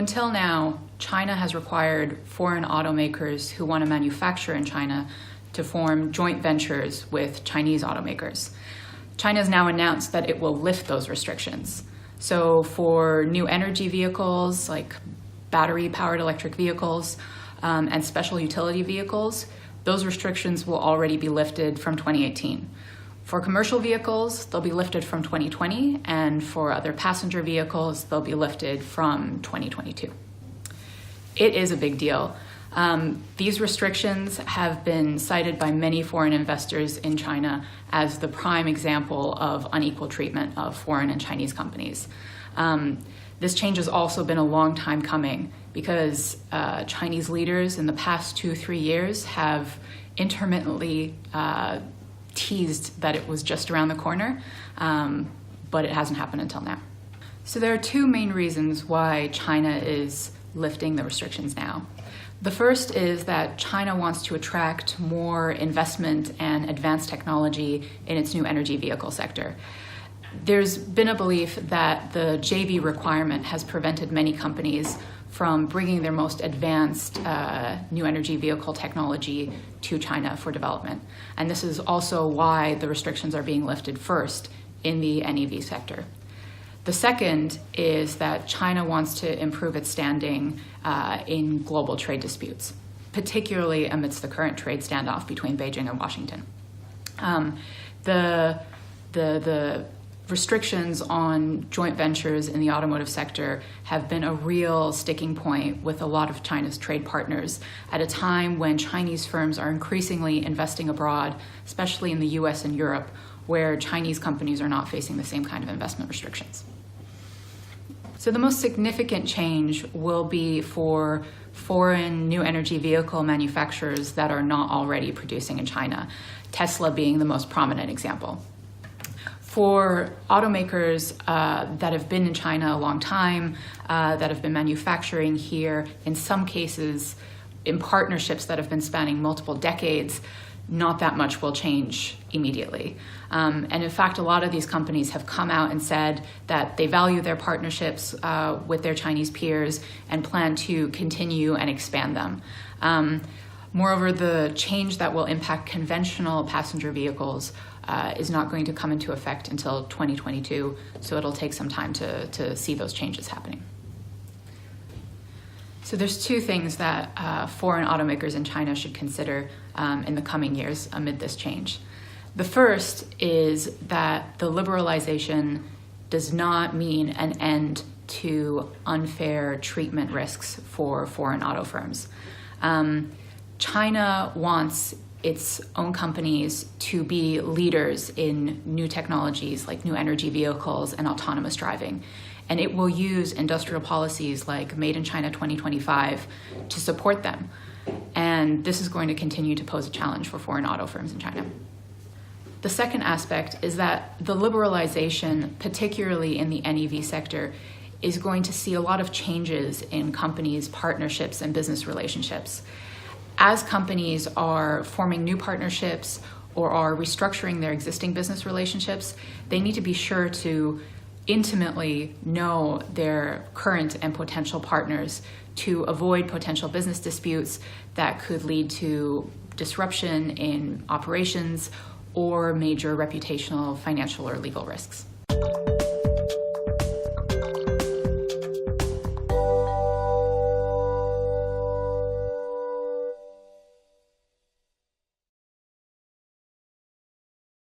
until now, China has required foreign automakers who want to manufacture in China to form joint ventures with Chinese automakers. China has now announced that it will lift those restrictions. So for new energy vehicles like battery-powered electric vehicles and special utility vehicles, those restrictions will already be lifted from 2018. For commercial vehicles, they'll be lifted from 2020, and for other passenger vehicles, they'll be lifted from 2022. It is a big deal. These restrictions have been cited by many foreign investors in China as the prime example of unequal treatment of foreign and Chinese companies. This change has also been a long time coming because Chinese leaders in the past 2-3 years have intermittently teased that it was just around the corner, but it hasn't happened until now. So there are two main reasons why China is lifting the restrictions now. The first is that China wants to attract more investment and advanced technology in its new energy vehicle sector. There's been a belief that the JV requirement has prevented many companies from bringing their most advanced new energy vehicle technology to China for development. And this is also why the restrictions are being lifted first in the NEV sector. The second is that China wants to improve its standing in global trade disputes, particularly amidst the current trade standoff between Beijing and Washington. The restrictions on joint ventures in the automotive sector have been a real sticking point with a lot of China's trade partners at a time when Chinese firms are increasingly investing abroad, especially in the US and Europe, where Chinese companies are not facing the same kind of investment restrictions. So the most significant change will be for foreign new energy vehicle manufacturers that are not already producing in China, Tesla being the most prominent example. For automakers that have been in China a long time, that have been manufacturing here, in some cases in partnerships that have been spanning multiple decades, not that much will change immediately. And in fact, a lot of these companies have come out and said that they value their partnerships with their Chinese peers and plan to continue and expand them. Moreover, the change that will impact conventional passenger vehicles is not going to come into effect until 2022, so it'll take some time to see those changes happening. So there's two things that foreign automakers in China should consider in the coming years amid this change. The first is that the liberalization does not mean an end to unfair treatment risks for foreign auto firms. China wants its own companies to be leaders in new technologies like new energy vehicles and autonomous driving. And it will use industrial policies like Made in China 2025 to support them. And this is going to continue to pose a challenge for foreign auto firms in China. The second aspect is that the liberalization, particularly in the NEV sector, is going to see a lot of changes in companies' partnerships and business relationships. As companies are forming new partnerships or are restructuring their existing business relationships, they need to be sure to intimately know their current and potential partners to avoid potential business disputes that could lead to disruption in operations or major reputational, financial, or legal risks.